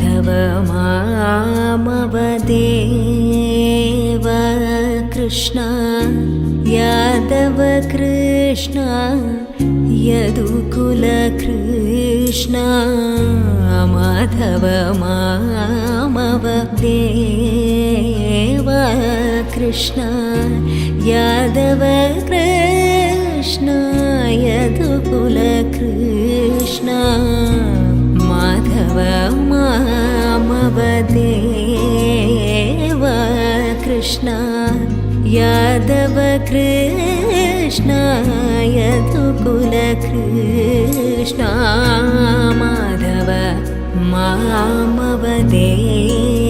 माधव मामव देव कृष्ण यादव कृष्ण यदुकुल कृष्ण माधव मामव देव कृष्ण यादव कृष्ण यदुकुल कृष्ण माधव मामव देव कृष्ण यादव कृष्ण यदुकुल कृष्ण माधव मामव देव